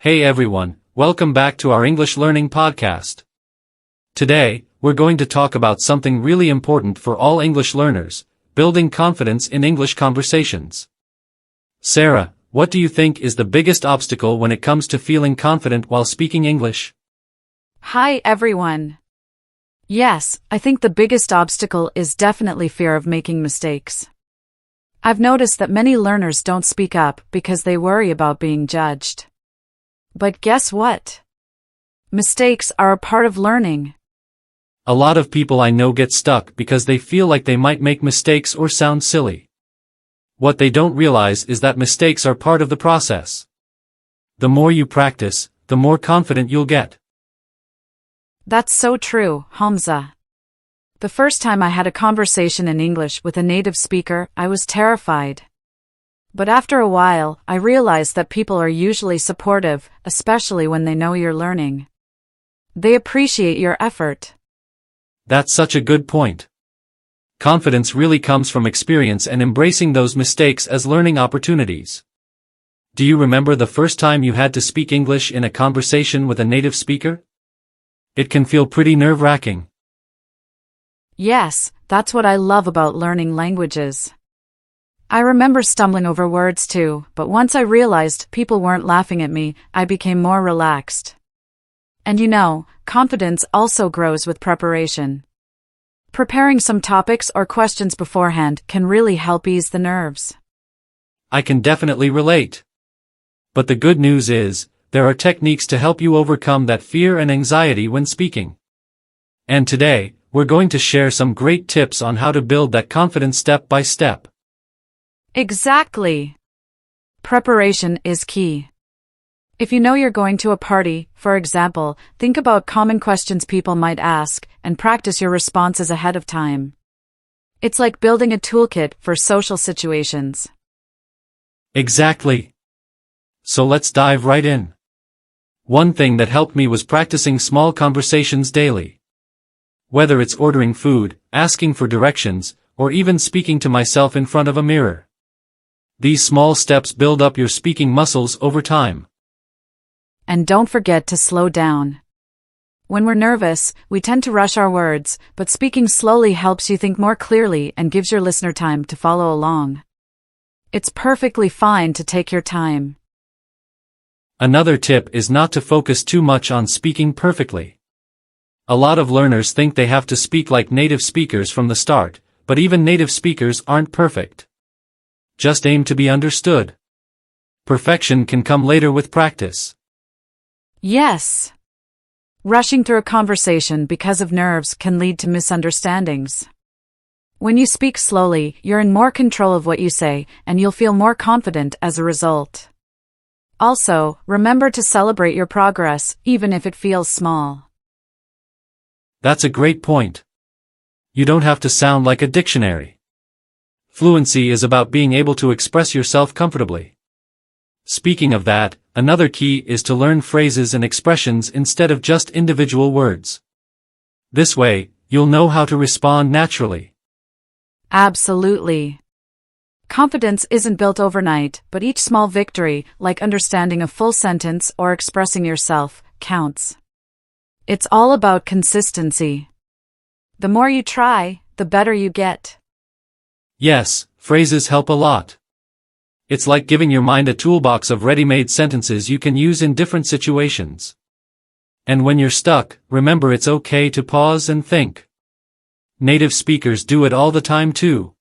Hey everyone, welcome back to our English Learning Podcast. Today, we're going to talk about something really important for all English learners, building confidence in English conversations. Sarah, what do you think is the biggest obstacle when it comes to feeling confident while speaking English? Hi everyone. Yes, I think the biggest obstacle is definitely fear of making mistakes. I've noticed that many learners don't speak up because they worry about being judged. But guess what? Mistakes are a part of learning. A lot of people I know get stuck because they feel like they might make mistakes or sound silly. What they don't realize is that mistakes are part of the process. The more you practice, the more confident you'll get. That's so true, Hamza. The first time I had a conversation in English with a native speaker, I was terrified. But after a while, I realized that people are usually supportive, especially when they know you're learning. They appreciate your effort. That's such a good point. Confidence really comes from experience and embracing those mistakes as learning opportunities. Do you remember the first time you had to speak English in a conversation with a native speaker? It can feel pretty nerve-wracking. Yes, that's what I love about learning languages. I remember stumbling over words too, but once I realized people weren't laughing at me, I became more relaxed. And confidence also grows with preparation. Preparing some topics or questions beforehand can really help ease the nerves. I can definitely relate. But the good news is, there are techniques to help you overcome that fear and anxiety when speaking. And today, we're going to share some great tips on how to build that confidence step by step. Exactly. Preparation is key. If you know you're going to a party, for example, think about common questions people might ask and practice your responses ahead of time. It's like building a toolkit for social situations. Exactly. So let's dive right in. One thing that helped me was practicing small conversations daily. Whether it's ordering food, asking for directions, or even speaking to myself in front of a mirror. These small steps build up your speaking muscles over time. And don't forget to slow down. When we're nervous, we tend to rush our words, but speaking slowly helps you think more clearly and gives your listener time to follow along. It's perfectly fine to take your time. Another tip is not to focus too much on speaking perfectly. A lot of learners think they have to speak like native speakers from the start, but even native speakers aren't perfect. Just aim to be understood. Perfection can come later with practice. Yes. Rushing through a conversation because of nerves can lead to misunderstandings. When you speak slowly, you're in more control of what you say, and you'll feel more confident as a result. Also, remember to celebrate your progress, even if it feels small. That's a great point. You don't have to sound like a dictionary. Fluency is about being able to express yourself comfortably. Speaking of that, another key is to learn phrases and expressions instead of just individual words. This way, you'll know how to respond naturally. Absolutely. Confidence isn't built overnight, but each small victory, like understanding a full sentence or expressing yourself, counts. It's all about consistency. The more you try, the better you get. Yes, phrases help a lot. It's like giving your mind a toolbox of ready-made sentences you can use in different situations. And when you're stuck, remember it's okay to pause and think. Native speakers do it all the time too.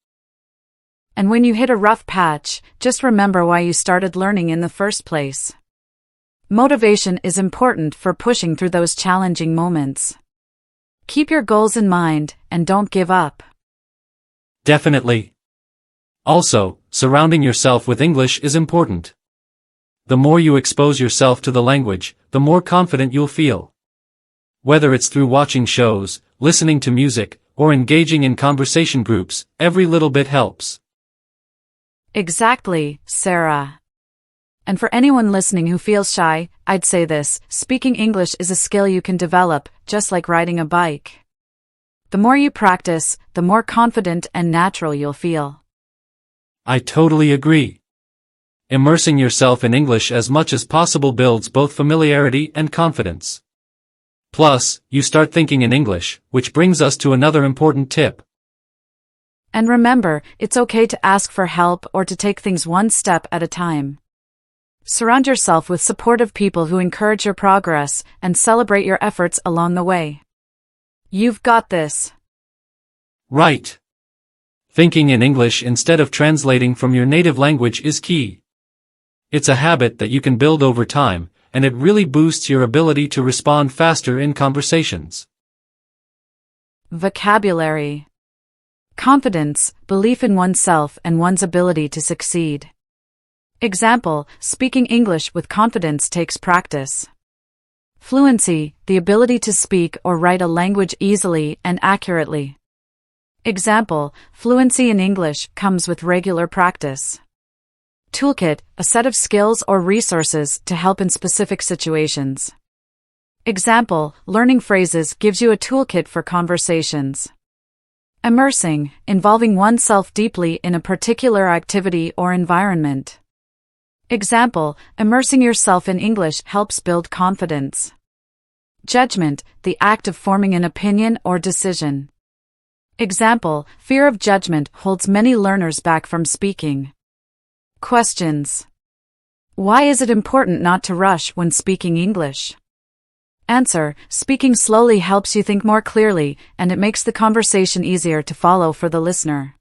And when you hit a rough patch, just remember why you started learning in the first place. Motivation is important for pushing through those challenging moments. Keep your goals in mind, and don't give up. Definitely. Also, surrounding yourself with English is important. The more you expose yourself to the language, the more confident you'll feel. Whether it's through watching shows, listening to music, or engaging in conversation groups, every little bit helps. Exactly, Sarah. And for anyone listening who feels shy, I'd say this: speaking English is a skill you can develop, just like riding a bike. The more you practice, the more confident and natural you'll feel. I totally agree. Immersing yourself in English as much as possible builds both familiarity and confidence. Plus, you start thinking in English, which brings us to another important tip. And remember, it's okay to ask for help or to take things one step at a time. Surround yourself with supportive people who encourage your progress and celebrate your efforts along the way. You've got this. Right. Thinking in English instead of translating from your native language is key. It's a habit that you can build over time, and it really boosts your ability to respond faster in conversations. Vocabulary. Confidence, belief in oneself and one's ability to succeed. Example, speaking English with confidence takes practice. Fluency, the ability to speak or write a language easily and accurately. Example, fluency in English comes with regular practice. Toolkit, a set of skills or resources to help in specific situations. Example, learning phrases gives you a toolkit for conversations. Immersing, involving oneself deeply in a particular activity or environment. Example, immersing yourself in English helps build confidence. Judgment, the act of forming an opinion or decision. Example, fear of judgment holds many learners back from speaking. Questions. Why is it important not to rush when speaking English? Answer, speaking slowly helps you think more clearly, and it makes the conversation easier to follow for the listener.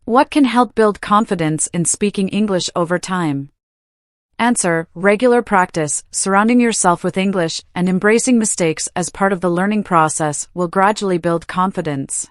What can help build confidence in speaking English over time? Answer, regular practice, surrounding yourself with English, and embracing mistakes as part of the learning process will gradually build confidence.